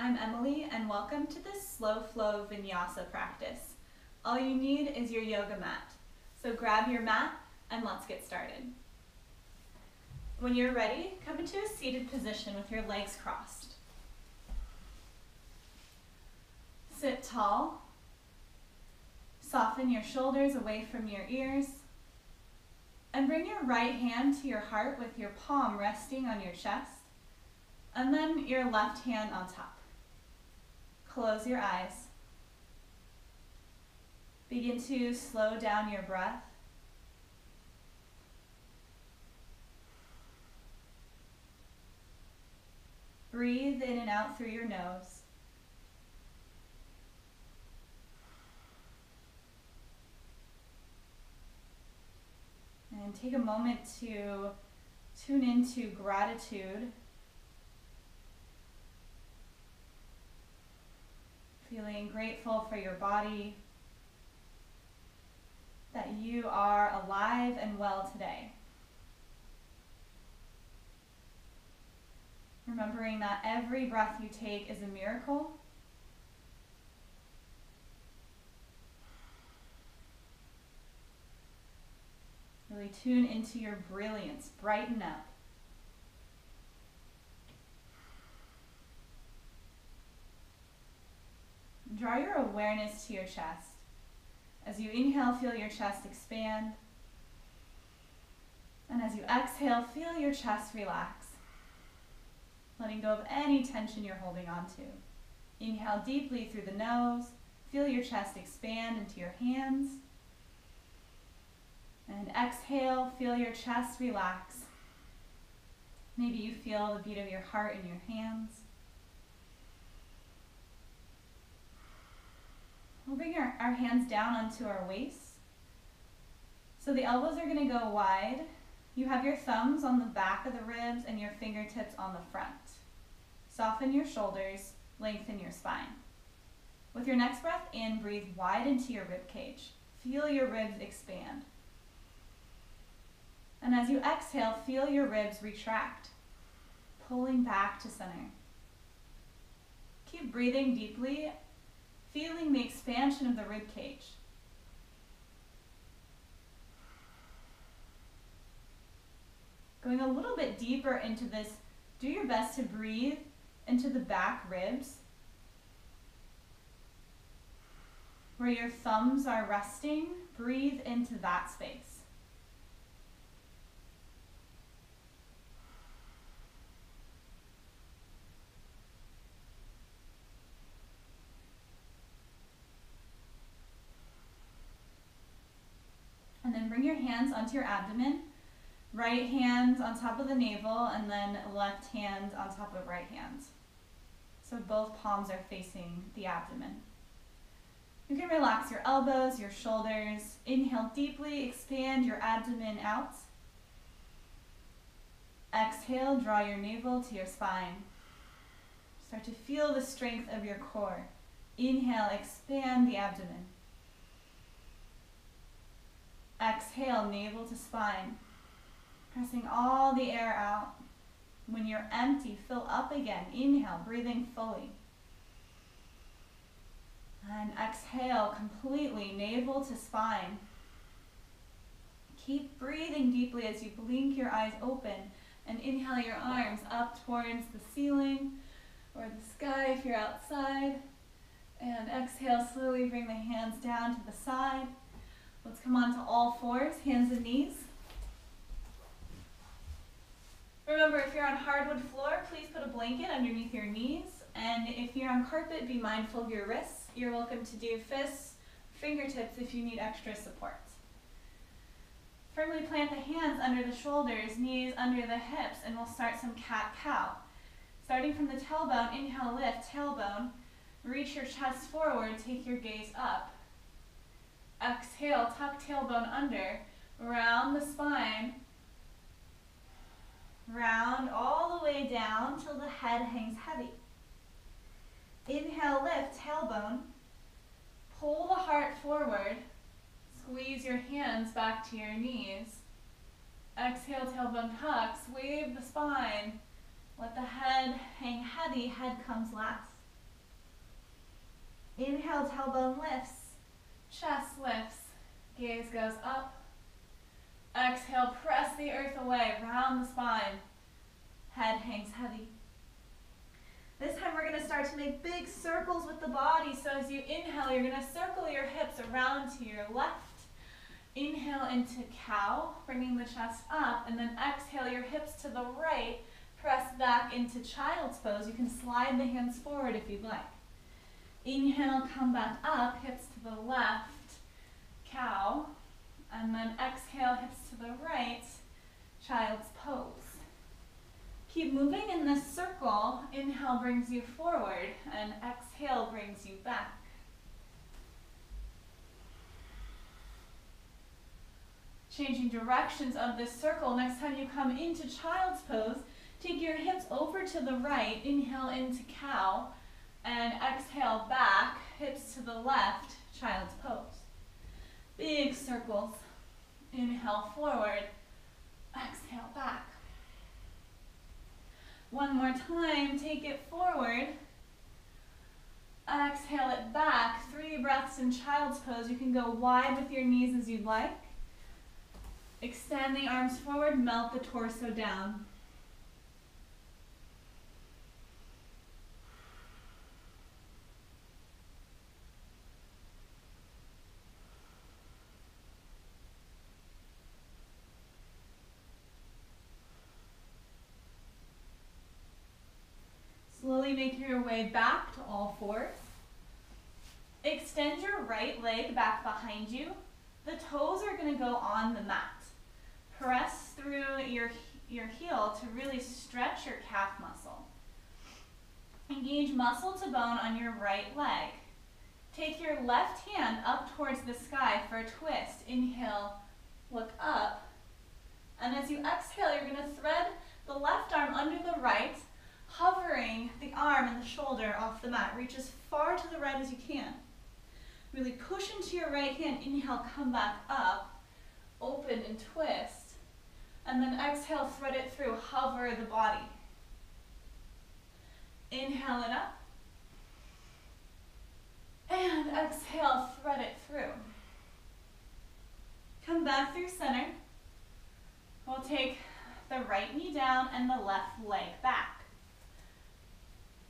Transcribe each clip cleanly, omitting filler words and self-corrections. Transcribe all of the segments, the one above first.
I'm Emily and welcome to this slow flow vinyasa practice. All you need is your yoga mat. So grab your mat and let's get started. When you're ready, come into a seated position with your legs crossed. Sit tall. Soften your shoulders away from your ears. And bring your right hand to your heart with your palm resting on your chest. And then your left hand on top. Close your eyes. Begin to slow down your breath. Breathe in and out through your nose. And take a moment to tune into gratitude. Feeling grateful for your body, that you are alive and well today. Remembering that every breath you take is a miracle. Really tune into your brilliance, brighten up. Draw your awareness to your chest. As you inhale, feel your chest expand. And as you exhale, feel your chest relax. Letting go of any tension you're holding on to. Inhale deeply through the nose. Feel your chest expand into your hands. And exhale, feel your chest relax. Maybe you feel the beat of your heart in your hands. We'll bring our hands down onto our waists. So the elbows are going to go wide. You have your thumbs on the back of the ribs and your fingertips on the front. Soften your shoulders, lengthen your spine. With your next breath in, breathe wide into your rib cage. Feel your ribs expand. And as you exhale, feel your ribs retract, pulling back to center. Keep breathing deeply, feeling the expansion of the rib cage. Going a little bit deeper into this, do your best to breathe into the back ribs, where your thumbs are resting. Breathe into that space. And then bring your hands onto your abdomen. Right hand on top of the navel and then left hand on top of right hand. So both palms are facing the abdomen. You can relax your elbows, your shoulders. Inhale deeply, expand your abdomen out. Exhale, draw your navel to your spine. Start to feel the strength of your core. Inhale, expand the abdomen. Exhale, navel to spine. Pressing all the air out. When you're empty, fill up again. Inhale, breathing fully. And exhale completely, navel to spine. Keep breathing deeply as you blink your eyes open and inhale your arms up towards the ceiling or the sky if you're outside. And exhale, slowly bring the hands down to the side. Let's come on to all fours, hands and knees. Remember, if you're on hardwood floor, please put a blanket underneath your knees. And if you're on carpet, be mindful of your wrists. You're welcome to do fists, fingertips if you need extra support. Firmly plant the hands under the shoulders, knees under the hips, and we'll start some cat-cow. Starting from the tailbone, inhale, lift, tailbone. Reach your chest forward, take your gaze up. Exhale, tuck tailbone under, round the spine, round all the way down till the head hangs heavy. Inhale, lift, tailbone, pull the heart forward, squeeze your hands back to your knees. Exhale, tailbone tucks, wave the spine, let the head hang heavy, head comes last. Inhale, tailbone lifts, chest lifts, gaze goes up. Exhale, press the earth away, round the spine. Head hangs heavy. This time we're going to start to make big circles with the body. So as you inhale, you're going to circle your hips around to your left. Inhale into cow, bringing the chest up, and then exhale your hips to the right. Press back into child's pose. You can slide the hands forward if you'd like. Inhale, come back up, hips to the left, cow, and then exhale, hips to the right, child's pose. Keep moving in this circle. Inhale brings you forward, and exhale brings you back. Changing directions of this circle. Next time you come into child's pose, take your hips over to the right, inhale into cow, and exhale back, hips to the left, child's pose. Big circles. Inhale forward, exhale back. One more time, take it forward, exhale it back. 3 breaths in child's pose. You can go wide with your knees as you'd like. Extend the arms forward, melt the torso down. Slowly make your way back to all fours. Extend your right leg back behind you. The toes are going to go on the mat. Press through your heel to really stretch your calf muscle. Engage muscle to bone on your right leg. Take your left hand up towards the sky for a twist. Inhale, look up. And as you exhale, you're going to thread the left arm under the right, hovering the arm and the shoulder off the mat. Reach as far to the right as you can. Really push into your right hand. Inhale, come back up, open and twist. And then exhale, thread it through, hover the body. Inhale it up. And exhale, thread it through. Come back through center. We'll take the right knee down and the left leg back.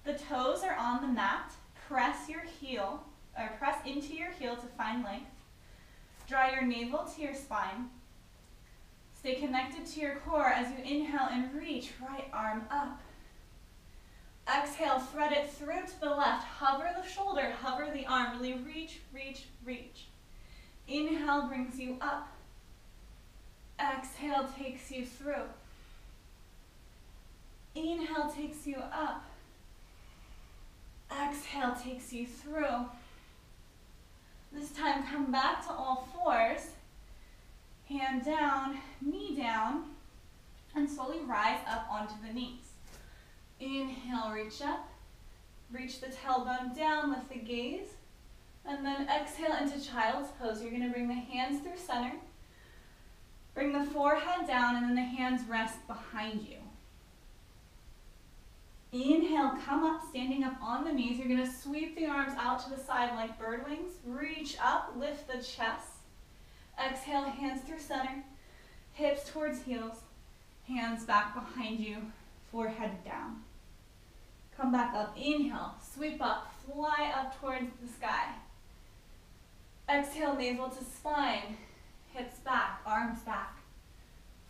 The toes are on the mat. Press your heel, or press into your heel to find length. Draw your navel to your spine. Stay connected to your core as you inhale and reach, right arm up. Exhale, thread it through to the left. Hover the shoulder, hover the arm. Really reach, reach, reach. Inhale brings you up. Exhale takes you through. Inhale takes you up. Exhale takes you through. This time come back to all fours. Hand down, knee down, and slowly rise up onto the knees. Inhale, reach up. Reach the tailbone down, lift the gaze. And then exhale into child's pose. You're going to bring the hands through center. Bring the forehead down, and then the hands rest behind you. Inhale, come up, standing up on the knees. You're going to sweep the arms out to the side like bird wings. Reach up, lift the chest. Exhale, hands through center, hips towards heels, hands back behind you, forehead down. Come back up, inhale, sweep up, fly up towards the sky. Exhale, navel to spine, hips back, arms back,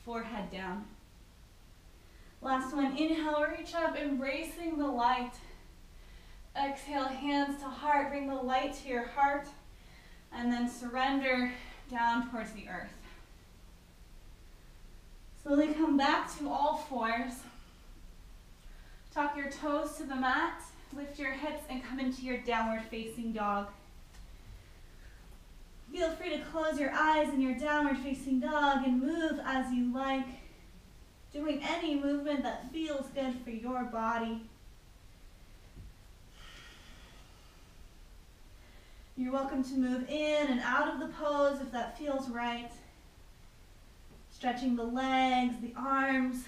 forehead down. Last one, inhale, reach up, embracing the light. Exhale, hands to heart, bring the light to your heart, and then surrender down towards the earth. Slowly come back to all fours. Tuck your toes to the mat, lift your hips, and come into your downward facing dog. Feel free to close your eyes in your downward facing dog and move as you like, doing any movement that feels good for your body. You're welcome to move in and out of the pose if that feels right. Stretching the legs, the arms,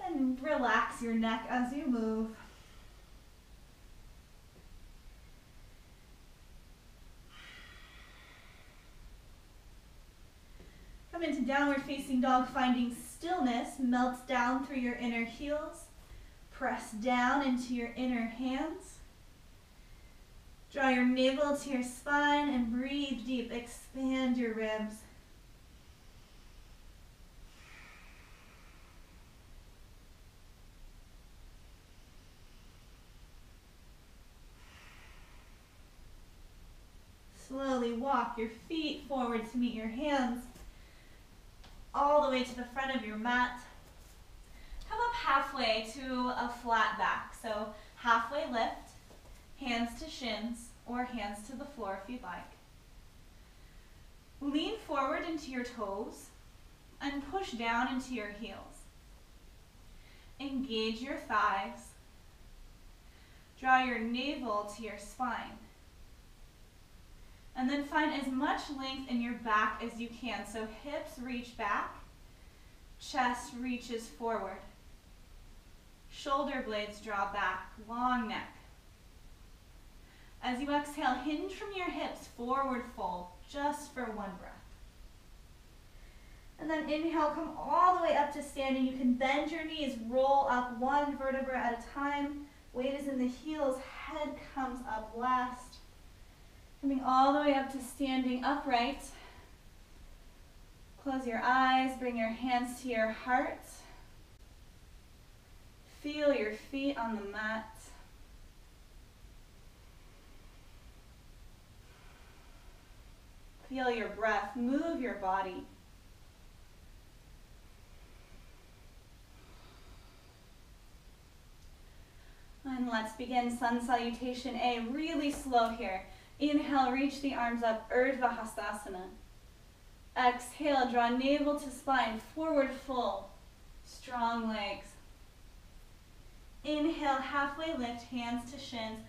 and relax your neck as you move. Come into downward facing dog, finding stillness, melts down through your inner heels. Press down into your inner hands. Draw your navel to your spine and breathe deep. Expand your ribs. Slowly walk your feet forward to meet your hands all the way to the front of your mat. Come up halfway to a flat back. So halfway lift, hands to shins or hands to the floor if you'd like. Lean forward into your toes and push down into your heels. Engage your thighs. Draw your navel to your spine. And then find as much length in your back as you can. So hips reach back, chest reaches forward. Shoulder blades draw back, long neck. As you exhale, hinge from your hips, forward fold, just for one breath. And then inhale, come all the way up to standing. You can bend your knees, roll up one vertebra at a time. Weight is in the heels, head comes up last. Coming all the way up to standing upright. Close your eyes, bring your hands to your heart. Feel your feet on the mat. Feel your breath, move your body. And let's begin Sun Salutation A, really slow here. Inhale, reach the arms up, Urdhva Hastasana. Exhale, draw navel to spine, forward fold, strong legs. Inhale, halfway lift, hands to shins,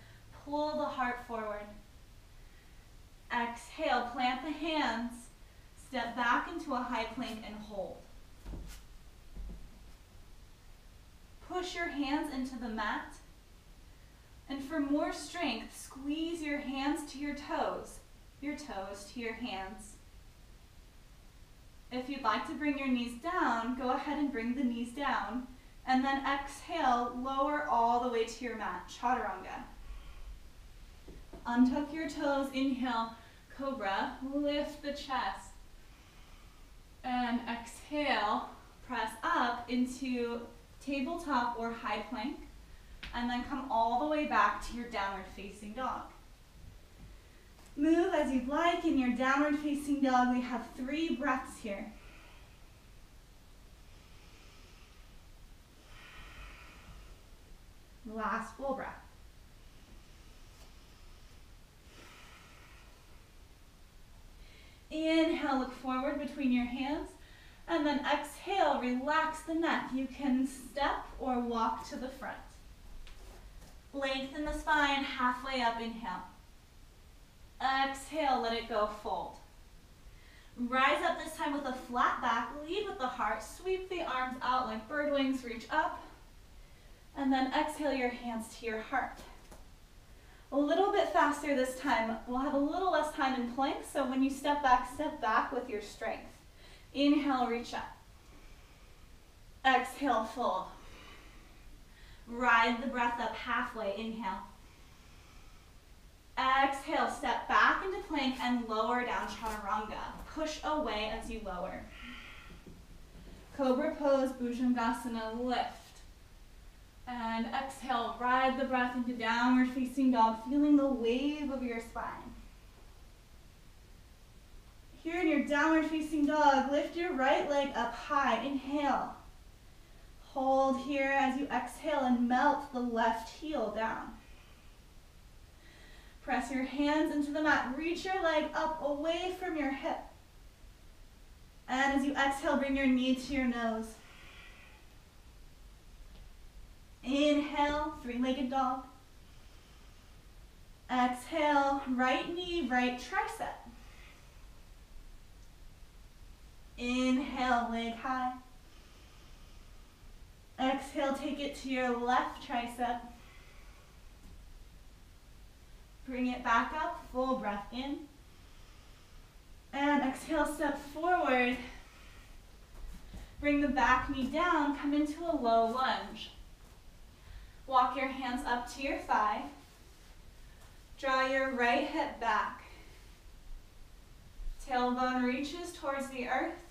pull the heart forward. Exhale, plant the hands, step back into a high plank and hold. Push your hands into the mat. And for more strength, squeeze your hands to your toes to your hands. If you'd like to bring your knees down, go ahead and bring the knees down. And then exhale, lower all the way to your mat, Chaturanga. Untuck your toes, inhale, Cobra, lift the chest. And exhale, press up into tabletop or high plank. And then come all the way back to your downward facing dog. Move as you'd like in your downward facing dog. We have 3 breaths here. Last full breath. Inhale, look forward between your hands. And then exhale, relax the neck. You can step or walk to the front. Lengthen the spine, halfway up, inhale. Exhale, let it go, fold. Rise up this time with a flat back, lead with the heart, sweep the arms out like bird wings, reach up. And then exhale your hands to your heart. A little bit faster this time. We'll have a little less time in plank, so when you step back with your strength. Inhale, reach up. Exhale, fold. Ride the breath up halfway, inhale. Exhale, step back into plank and lower down Chaturanga. Push away as you lower. Cobra pose, Bhujangasana, lift. And exhale, ride the breath into downward facing dog, feeling the wave of your spine. Here in your downward facing dog, lift your right leg up high, inhale. Hold here as you exhale and melt the left heel down. Press your hands into the mat. Reach your leg up away from your hip. And as you exhale, bring your knee to your nose. Inhale, 3-legged dog. Exhale, right knee, right tricep. Inhale, leg high. Exhale, take it to your left tricep. Bring it back up, full breath in. And exhale, step forward bring the back knee down, come into a low lunge. Walk your hands up to your thigh. Draw your right hip back. Tailbone reaches towards the earth.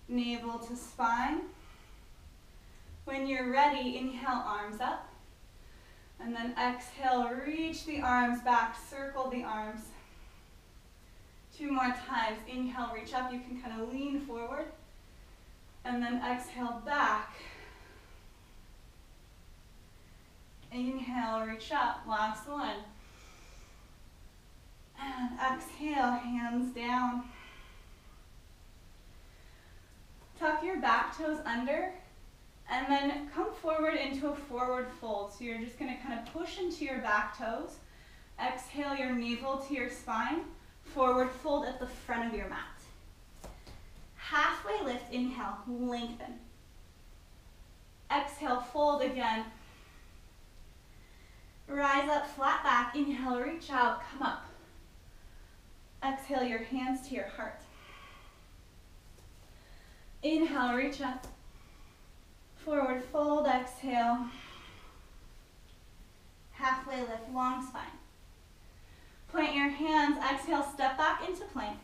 Navel to spine. When you're ready, inhale, arms up. And then exhale, reach the arms back, circle the arms. 2 more times. Inhale, reach up. You can kind of lean forward. And then exhale, back. Inhale, reach up. Last one. And exhale, hands down. Tuck your back toes under. And then come forward into a forward fold. So you're just going to kind of push into your back toes. Exhale your navel to your spine. Forward fold at the front of your mat. Halfway lift, inhale, lengthen. Exhale, fold again. Rise up, flat back. Inhale, reach out, come up. Exhale your hands to your heart. Inhale, reach up. Forward fold, exhale. Halfway lift, long spine. Plant your hands, exhale, step back into plank.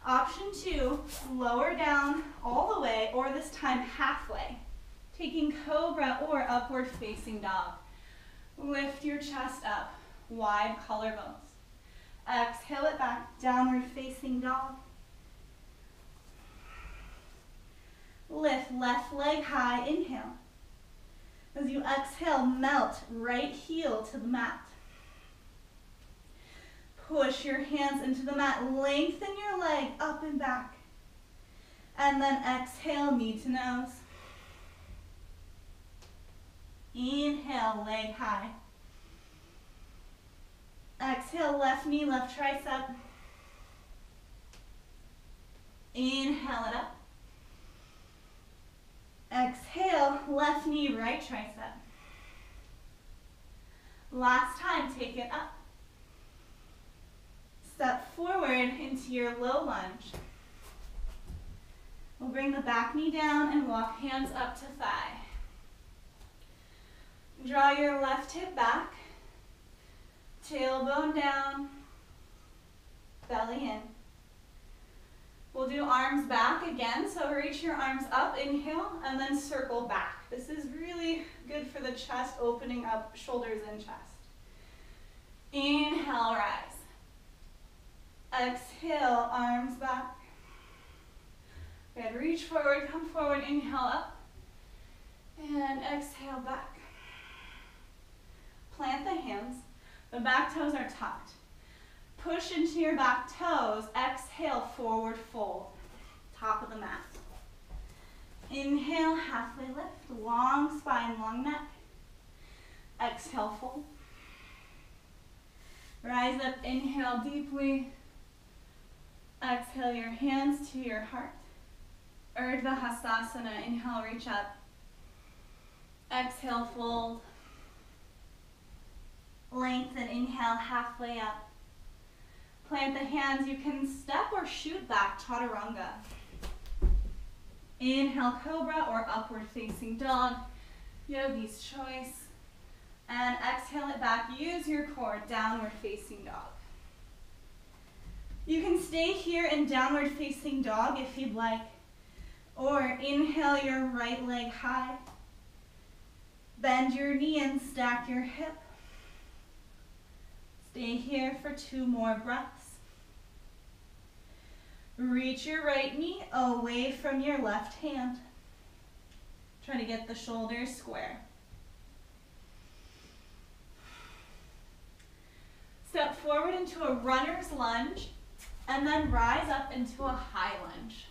Option 2, lower down all the way, or this time halfway. Taking cobra or upward facing dog. Lift your chest up, wide collarbones. Exhale it back, downward facing dog. Lift left leg high, inhale. As you exhale, melt right heel to the mat. Push your hands into the mat, lengthen your leg up and back. And then exhale, knee to nose. Inhale, leg high. Exhale, left knee, left tricep. Inhale it up. Exhale, left knee, right tricep. Last time, take it up. Step forward into your low lunge. We'll bring the back knee down and walk hands up to thigh. Draw your left hip back, tailbone down, belly in. We'll do arms back again, so reach your arms up, inhale, and then circle back. This is really good for the chest, opening up shoulders and chest. Inhale, rise. Exhale, arms back. Good, reach forward, come forward, inhale up. And exhale back. Plant the hands. The back toes are tucked. Push into your back toes. Exhale, forward fold. Top of the mat. Inhale, halfway lift. Long spine, long neck. Exhale, fold. Rise up, inhale deeply. Exhale your hands to your heart. Urdhva Hastasana. Inhale, reach up. Exhale, fold. Lengthen, inhale, halfway up. Plant the hands. You can step or shoot back, Chaturanga. Inhale, cobra or upward facing dog. Yogi's choice. And exhale it back. Use your core, downward facing dog. You can stay here in downward facing dog if you'd like. Or inhale your right leg high. Bend your knee and stack your hip. Stay here for 2 more breaths. Reach your right knee away from your left hand. Try to get the shoulders square. Step forward into a runner's lunge and then rise up into a high lunge.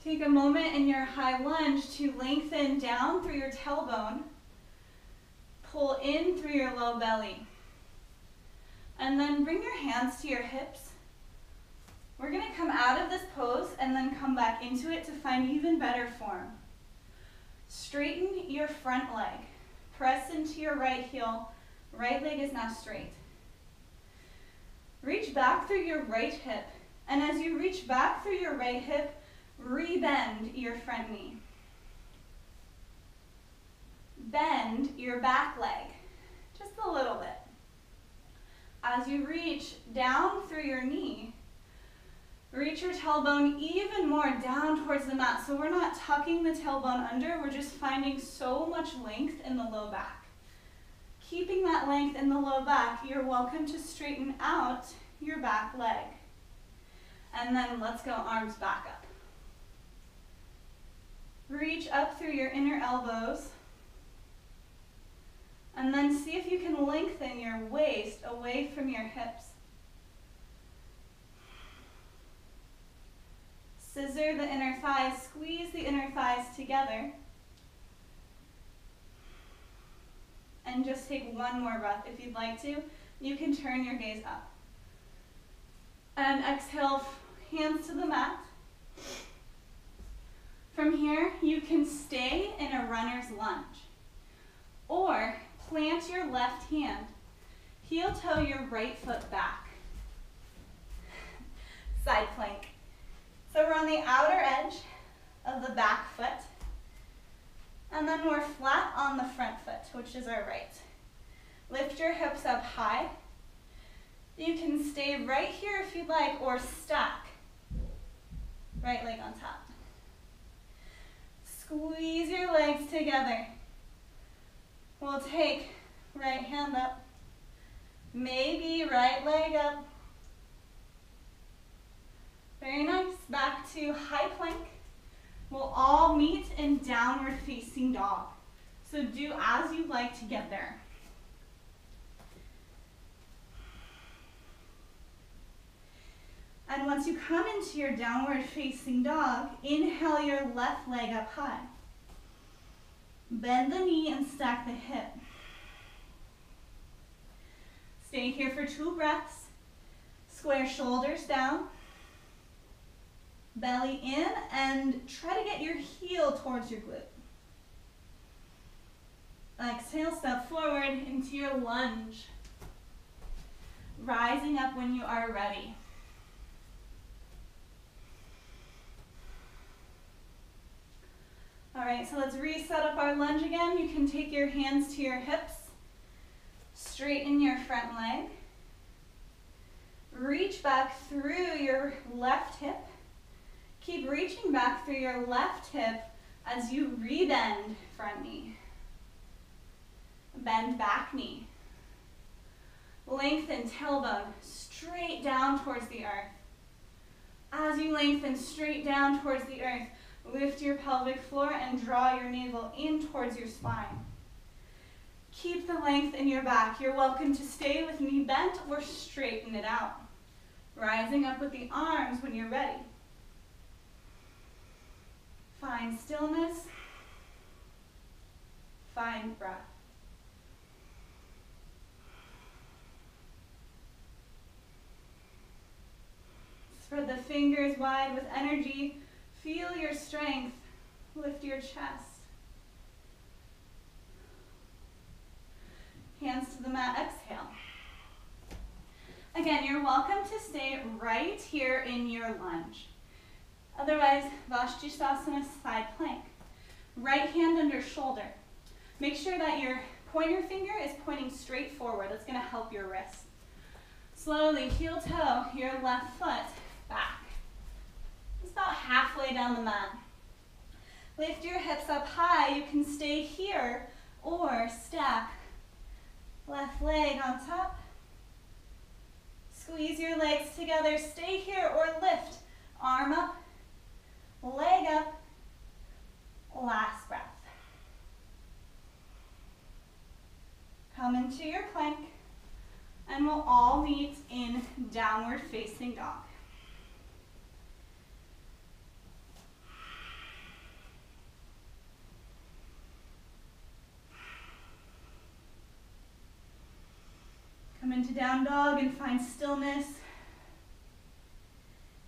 Take a moment in your high lunge to lengthen down through your tailbone. Pull in through your low belly. And then bring your hands to your hips. We're going to come out of this pose and then come back into it to find even better form. Straighten your front leg. Press into your right heel. Right leg is now straight. Reach back through your right hip. And as you reach back through your right hip, re-bend your front knee. Bend your back leg, just a little bit. As you reach down through your knee, reach your tailbone even more down towards the mat. So we're not tucking the tailbone under, we're just finding so much length in the low back. Keeping that length in the low back, you're welcome to straighten out your back leg. And then let's go arms back up. Reach up through your inner elbows. And then see if you can lengthen your waist away from your hips. Scissor the inner thighs, squeeze the inner thighs together. And just take one more breath. If you'd like to, you can turn your gaze up. And exhale, hands to the mat. From here, you can stay in a runner's lunge. Or plant your left hand, heel toe your right foot back. Side plank. So we're on the outer edge of the back foot. And then we're flat on the front foot, which is our right. Lift your hips up high. You can stay right here if you'd like, or stack. Right leg on top. Squeeze your legs together. We'll take right hand up, maybe right leg up. Very nice. Back to high plank. We'll all meet in downward facing dog. So do as you'd like to get there. And once you come into your downward facing dog, inhale your left leg up high. Bend the knee and stack the hip. Stay here for 2 breaths. Square shoulders down. Belly in and try to get your heel towards your glute. Exhale, step forward into your lunge. Rising up when you are ready. All right, so let's reset up our lunge again. You can take your hands to your hips, straighten your front leg, reach back through your left hip. Keep reaching back through your left hip as you rebend front knee. Bend back knee. Lengthen tailbone straight down towards the earth. As you lengthen straight down towards the earth, lift your pelvic floor and draw your navel in towards your spine. Keep the length in your back. You're welcome to stay with knee bent or straighten it out. Rising up with the arms when you're ready. Find stillness. Find breath. Spread the fingers wide with energy. Feel your strength. Lift your chest. Hands to the mat, exhale. Again, you're welcome to stay right here in your lunge. Otherwise, Vajrasana side plank. Right hand under shoulder. Make sure that your pointer finger is pointing straight forward. That's going to help your wrist. Slowly heel toe your left foot back. It's about halfway down the mat. Lift your hips up high. You can stay here or stack. Left leg on top. Squeeze your legs together. Stay here or lift. Arm up. Leg up. Last breath. Come into your plank and we'll all meet in downward facing dog. Come into down dog and find stillness.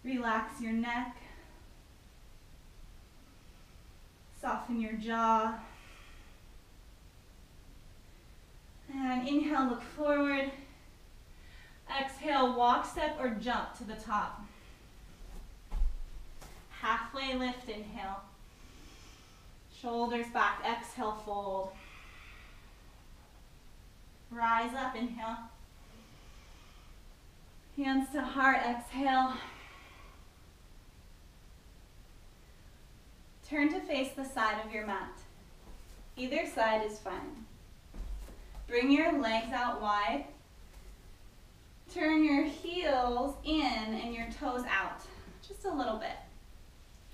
Relax your neck. Soften your jaw. And inhale, look forward. Exhale, walk, step, or jump to the top. halfway lift, inhale. Shoulders back, exhale, fold. Rise up, inhale. Hands to heart, exhale. Turn to face the side of your mat. Either side is fine. Bring your legs out wide. Turn your heels in and your toes out, just a little bit.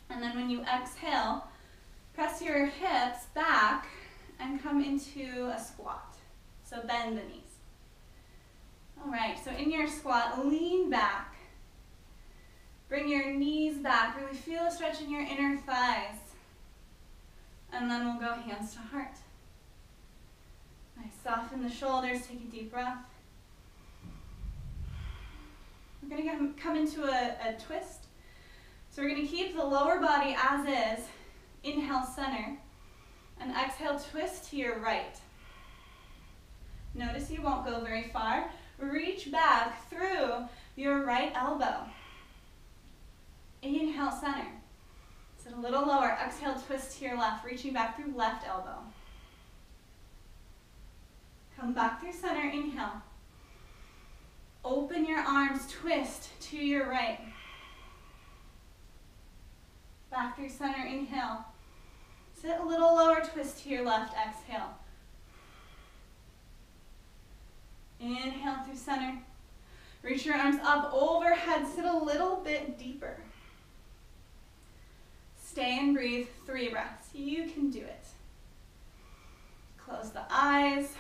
And then when you exhale, press your hips back and come into a squat. So bend the knees. All right, so in your squat, lean back. Bring your knees back. Really feel a stretch in your inner thighs. And then we'll go hands to heart. Nice, soften the shoulders, take a deep breath. We're gonna come into a twist. So we're gonna keep the lower body as is. Inhale, center. And exhale, twist to your right. Notice you won't go very far. Reach back through your right elbow. Inhale, center. Sit a little lower. Exhale, twist to your left, reaching back through left elbow. Come back through center, inhale. Open your arms, twist to your right. Back through center, inhale. Sit a little lower, twist to your left, exhale. Inhale through center. Reach your arms up overhead, sit a little bit deeper. Stay and breathe 3 breaths. You can do it. Close the eyes.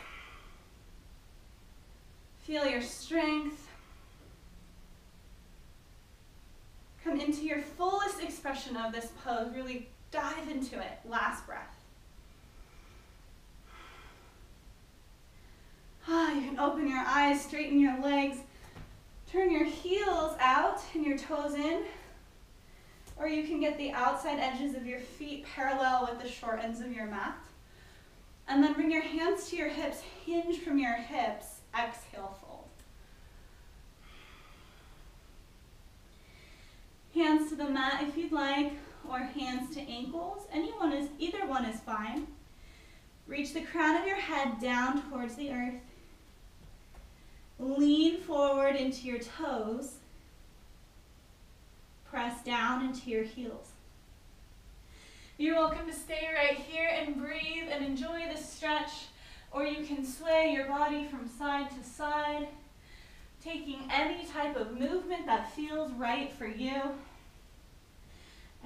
Feel your strength. Come into your fullest expression of this pose. Really dive into it. Last breath. You can open your eyes, straighten your legs, turn your heels out and your toes in. Or you can get the outside edges of your feet parallel with the short ends of your mat. And then bring your hands to your hips, hinge from your hips, exhale, fold. Hands to the mat if you'd like, or hands to ankles. Either one is fine. Reach the crown of your head down towards the earth. Lean forward into your toes. Press down into your heels. You're welcome to stay right here and breathe and enjoy this stretch, or you can sway your body from side to side, taking any type of movement that feels right for you.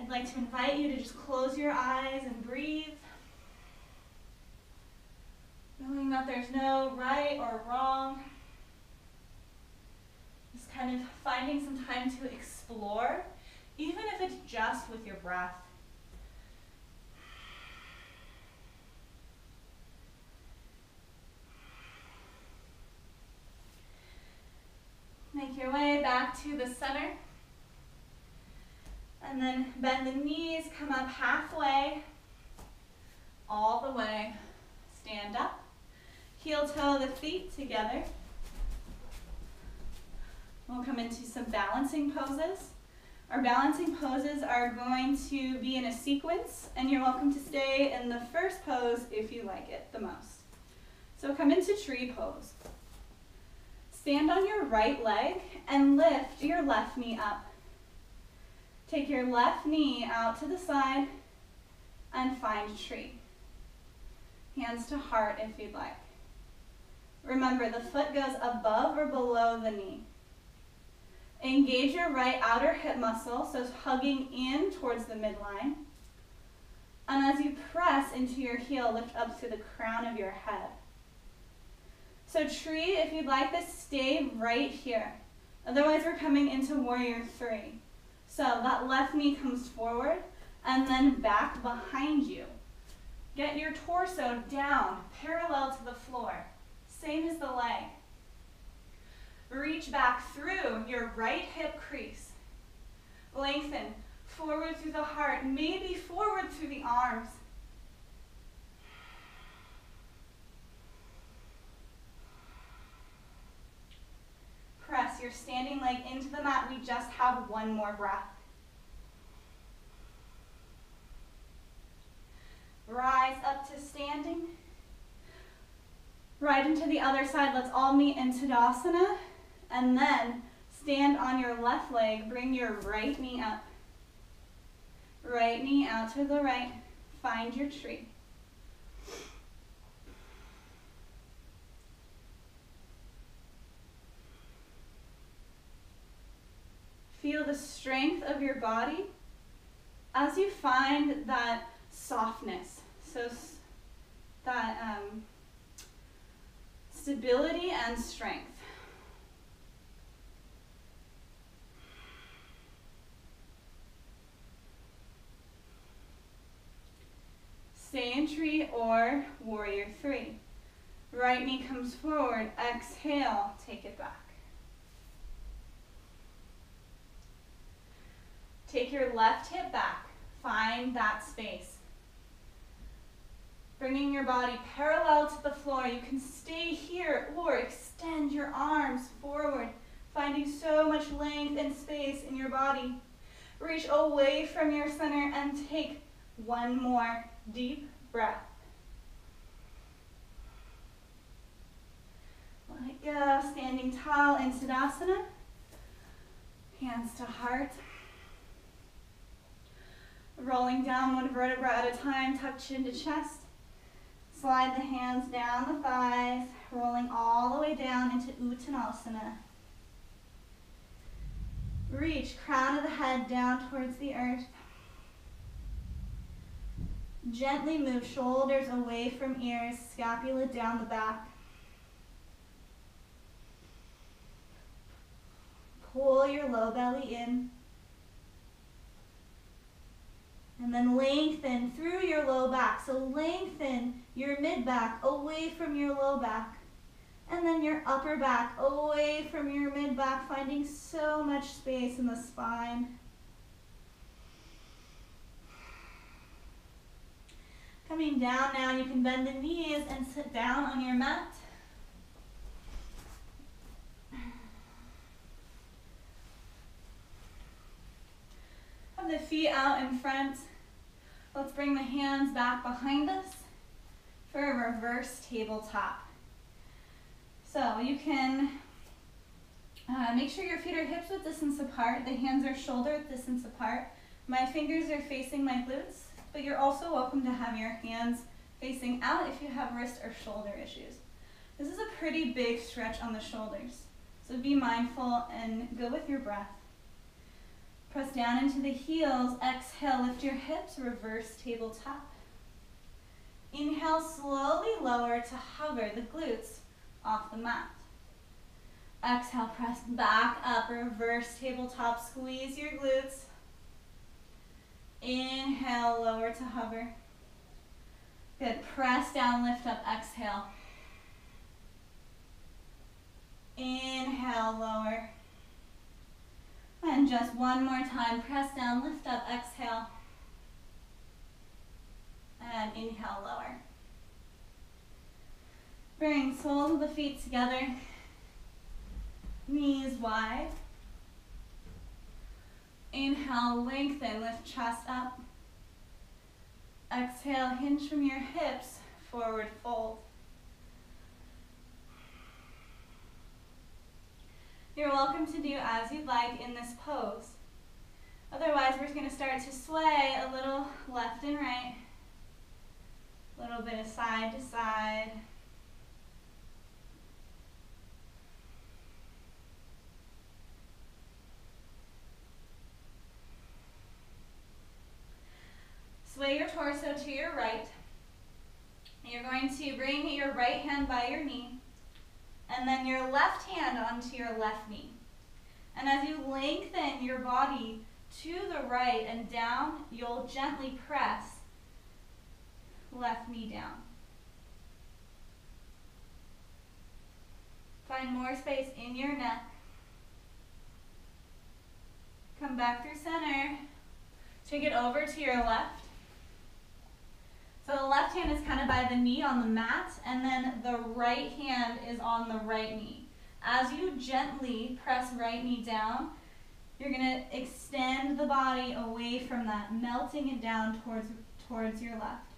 I'd like to invite you to just close your eyes and breathe, knowing that there's no right or wrong. Just kind of finding some time to explore, even if it's just with your breath. Make your way back to the center. And then bend the knees, come up halfway, all the way. Stand up. Heel toe the feet together. We'll come into some balancing poses. Our balancing poses are going to be in a sequence, and you're welcome to stay in the first pose if you like it the most. So come into tree pose. Stand on your right leg and lift your left knee up. Take your left knee out to the side and find tree. Hands to heart if you'd like. Remember, the foot goes above or below the knee. Engage your right outer hip muscle, so hugging in towards the midline. And as you press into your heel, lift up to the crown of your head. So tree, if you'd like this, stay right here. Otherwise, we're coming into warrior 3. So that left knee comes forward and then back behind you. Get your torso down, parallel to the floor. Same as the leg. Reach back through your right hip crease. Lengthen forward through the heart, maybe forward through the arms. Press your standing leg into the mat. We just have one more breath. Rise up to standing. Right into the other side. Let's all meet in Tadasana. And then stand on your left leg. Bring your right knee up. Right knee out to the right. Find your tree. Feel the strength of your body as you find that softness. So that stability and strength. Stay in tree or warrior three. Right knee comes forward. Exhale, take it back. Take your left hip back. Find that space. Bringing your body parallel to the floor. You can stay here or extend your arms forward, finding so much length and space in your body. Reach away from your center and take one more deep breath. Let it go. Standing tall in Tadasana. Hands to heart. Rolling down one vertebra at a time, tuck chin to chest. Slide the hands down the thighs, rolling all the way down into Uttanasana. Reach crown of the head down towards the earth. Gently move shoulders away from ears, scapula down the back. Pull your low belly in. And then lengthen through your low back. So lengthen your mid back away from your low back. And then your upper back away from your mid back, finding so much space in the spine. Coming down now, you can bend the knees and sit down on your mat. Have the feet out in front. Let's bring the hands back behind us for a reverse tabletop. So you can make sure your feet are hips width distance apart. The hands are shoulder width distance apart. My fingers are facing my glutes, but you're also welcome to have your hands facing out if you have wrist or shoulder issues. This is a pretty big stretch on the shoulders, so be mindful and go with your breath. Press down into the heels. Exhale, lift your hips, reverse tabletop. Inhale, slowly lower to hover the glutes off the mat. Exhale, press back up, reverse tabletop, squeeze your glutes. Inhale, lower to hover. Good, press down, lift up, exhale. Inhale, lower. And just one more time, press down, lift up, exhale. And inhale, lower. Bring soles of the feet together. Knees wide. Inhale, lengthen, lift chest up. Exhale, hinge from your hips, forward fold. You're welcome to do as you'd like in this pose. Otherwise, we're going to start to sway a little left and right. A little bit of side to side. Sway your torso to your right. You're going to bring your right hand by your knee, and then your left hand onto your left knee. And as you lengthen your body to the right and down, you'll gently press left knee down. Find more space in your neck. Come back through center. Take it over to your left. So the left hand is kind of by the knee on the mat, and then the right hand is on the right knee. As you gently press right knee down, you're going to extend the body away from that, melting it down towards your left.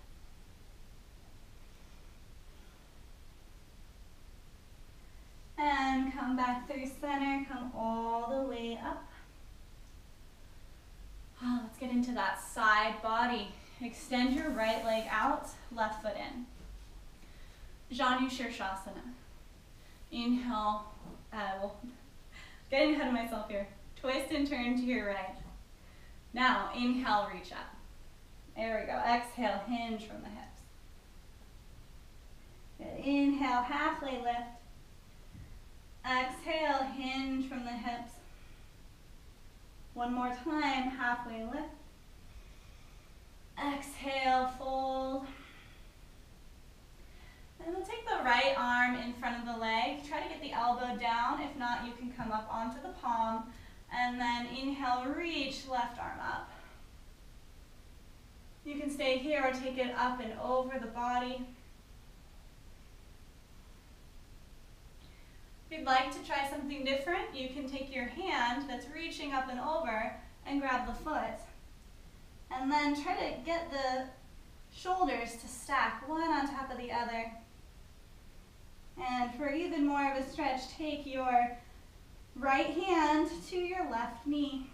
And come back through center, come all the way up. Oh, let's get into that side body. Extend your right leg out, left foot in. Janu Shirshasana. Inhale, getting ahead of myself here. Twist and turn to your right. Now, inhale, reach up. There we go. Exhale, hinge from the hips. Good. Inhale, halfway lift. Exhale, hinge from the hips. One more time, halfway lift. Exhale, fold. And we'll take the right arm in front of the leg. Try to get the elbow down. If not, you can come up onto the palm. And then inhale, reach, left arm up. You can stay here or take it up and over the body. If you'd like to try something different, you can take your hand that's reaching up and over and grab the foot. And then try to get the shoulders to stack one on top of the other. And for even more of a stretch, take your right hand to your left knee.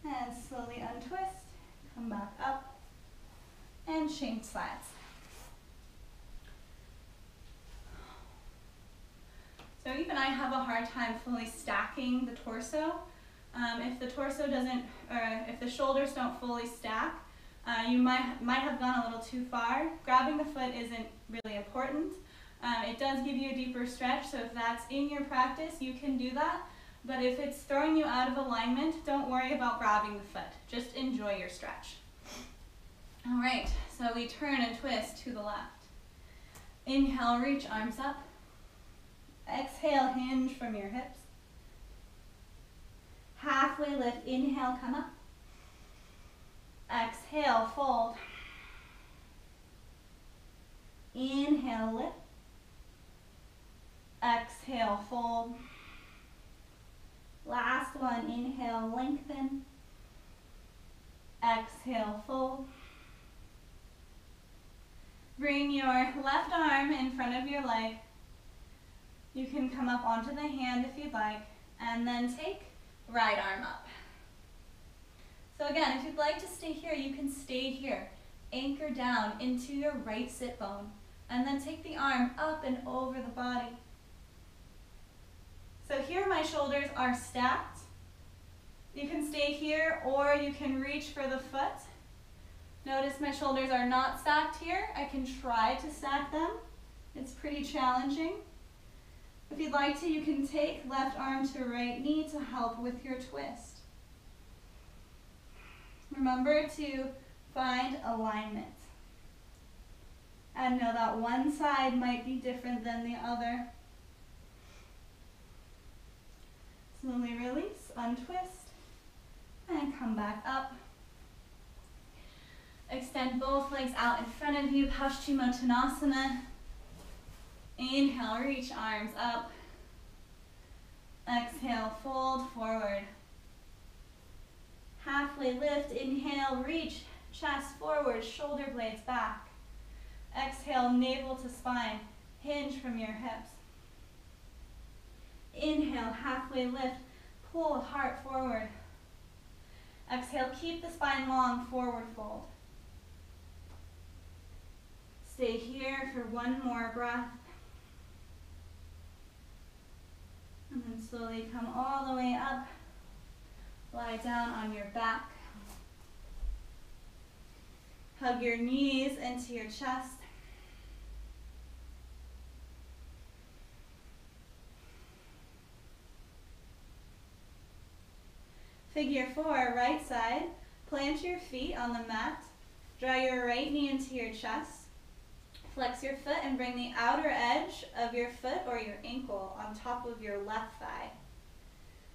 And slowly untwist, come back up, and change sides. So even I have a hard time fully stacking the torso. If the torso doesn't, or if the shoulders don't fully stack, you might have gone a little too far. Grabbing the foot isn't really important. It does give you a deeper stretch, so if that's in your practice, you can do that. But if it's throwing you out of alignment, don't worry about grabbing the foot. Just enjoy your stretch. All right, so we turn and twist to the left. Inhale, reach arms up. Exhale, hinge from your hips. Halfway lift, inhale, come up. Exhale, fold. Inhale, lift. Exhale, fold. Last one, inhale, lengthen. Exhale, fold. Bring your left arm in front of your leg. You can come up onto the hand if you'd like, and then take right arm up. So again, if you'd like to stay here, you can stay here. Anchor down into your right sit bone, and then take the arm up and over the body. So here my shoulders are stacked. You can stay here, or you can reach for the foot. Notice my shoulders are not stacked here. I can try to stack them. It's pretty challenging. If you'd like to, you can take left arm to right knee to help with your twist. Remember to find alignment. And know that one side might be different than the other. Slowly release, untwist, and come back up. Extend both legs out in front of you, Paschimottanasana. Inhale, reach arms up. Exhale, fold forward. Halfway lift, inhale, reach, chest forward, shoulder blades back. Exhale, navel to spine, hinge from your hips. Inhale, halfway lift, pull heart forward. Exhale, keep the spine long, forward fold. Stay here for one more breath. And then slowly come all the way up. Lie down on your back. Hug your knees into your chest. Figure 4, right side. Plant your feet on the mat. Draw your right knee into your chest. Flex your foot and bring the outer edge of your foot or your ankle on top of your left thigh.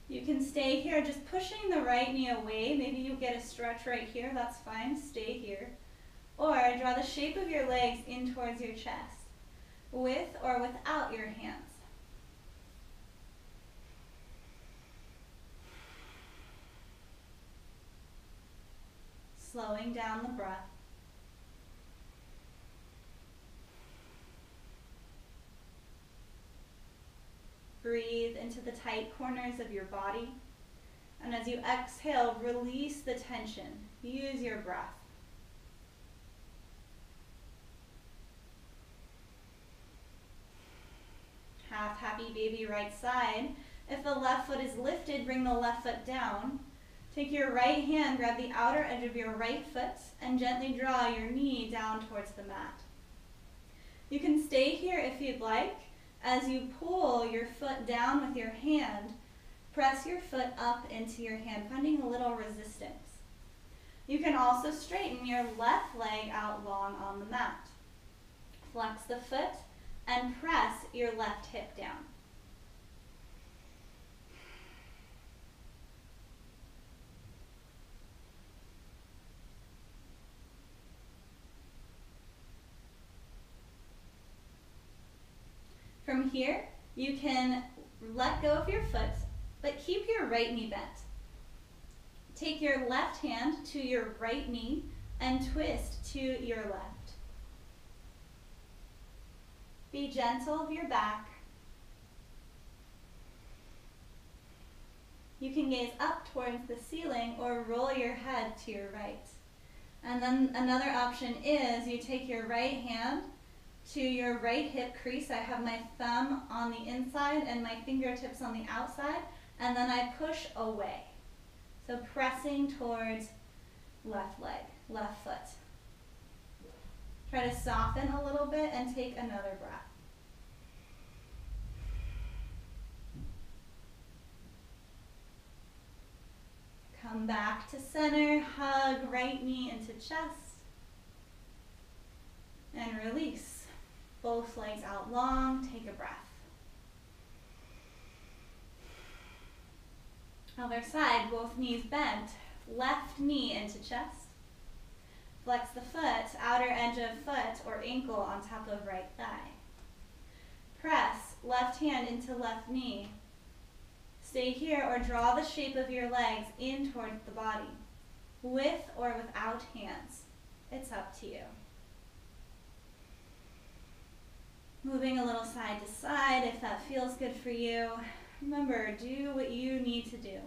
You can stay here just pushing the right knee away. Maybe you get a stretch right here. That's fine. Stay here. Or draw the shape of your legs in towards your chest, with or without your hands. Slowing down the breath. into the tight corners of your body. And as you exhale, release the tension. Use your breath. Half happy baby right side. If the left foot is lifted, bring the left foot down. Take your right hand, grab the outer edge of your right foot, and gently draw your knee down towards the mat. You can stay here if you'd like. As you pull your foot down with your hand, press your foot up into your hand, finding a little resistance. You can also straighten your left leg out long on the mat. Flex the foot and press your left hip down. From here, you can let go of your foot, but keep your right knee bent. Take your left hand to your right knee and twist to your left. Be gentle with your back. You can gaze up towards the ceiling or roll your head to your right. And then another option is you take your right hand to your right hip crease. I have my thumb on the inside and my fingertips on the outside, and then I push away. So pressing towards left leg, left foot. Try to soften a little bit and take another breath. Come back to center, hug right knee into chest, and release. Both legs out long, take a breath. Other side, both knees bent, left knee into chest. Flex the foot, outer edge of foot or ankle on top of right thigh. Press left hand into left knee. Stay here or draw the shape of your legs in towards the body, with or without hands. It's up to you. Moving a little side to side if that feels good for you. Remember, do what you need to do.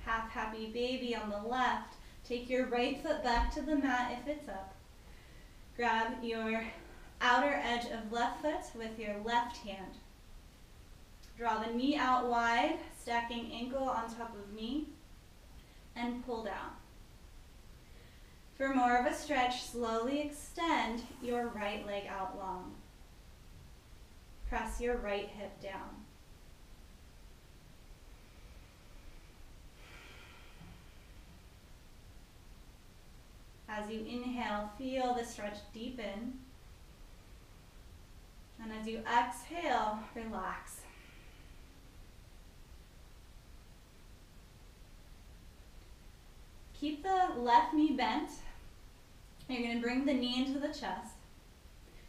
Half happy baby on the left. Take your right foot back to the mat if it's up. Grab your outer edge of left foot with your left hand. Draw the knee out wide, stacking ankle on top of knee, and pull down. For more of a stretch, slowly extend your right leg out long. Press your right hip down. As you inhale, feel the stretch deepen. And as you exhale, relax. Keep the left knee bent. You're going to bring the knee into the chest.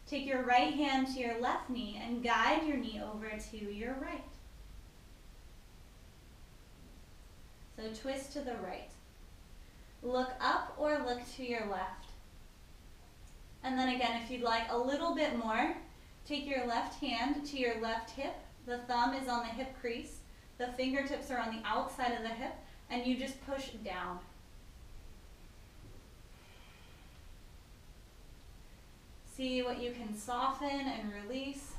Take your right hand to your left knee and guide your knee over to your right. So twist to the right. Look up or look to your left. And then again, if you'd like a little bit more, take your left hand to your left hip. The thumb is on the hip crease. The fingertips are on the outside of the hip, and you just push down. See what you can soften and release.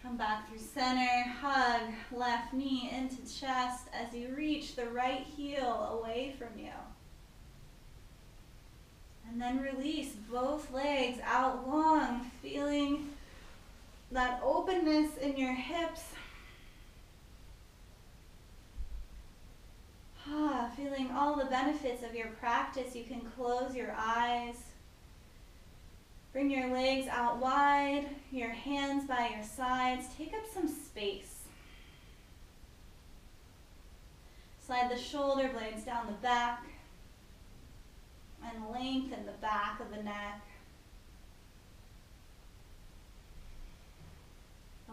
Come back through center, hug left knee into chest as you reach the right heel away from you. And then release both legs out long, feeling that openness in your hips. Feeling all the benefits of your practice. You can close your eyes. Bring your legs out wide, your hands by your sides. Take up some space. Slide the shoulder blades down the back and lengthen the back of the neck.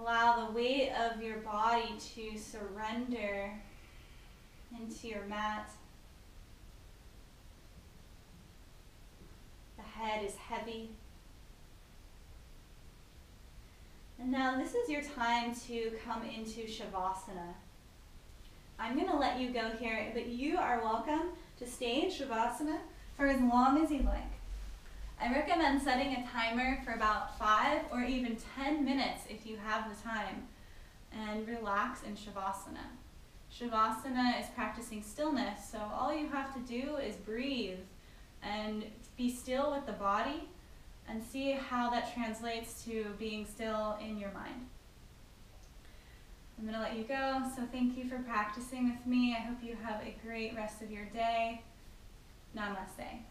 allow the weight of your body to surrender into your mat. The head is heavy. And now this is your time to come into Shavasana. I'm going to let you go here, but you are welcome to stay in Shavasana for as long as you'd like. I recommend setting a timer for about 5 or even 10 minutes if you have the time, and relax in Shavasana. Shavasana is practicing stillness, so all you have to do is breathe and be still with the body and see how that translates to being still in your mind. I'm going to let you go, so thank you for practicing with me. I hope you have a great rest of your day. Namaste.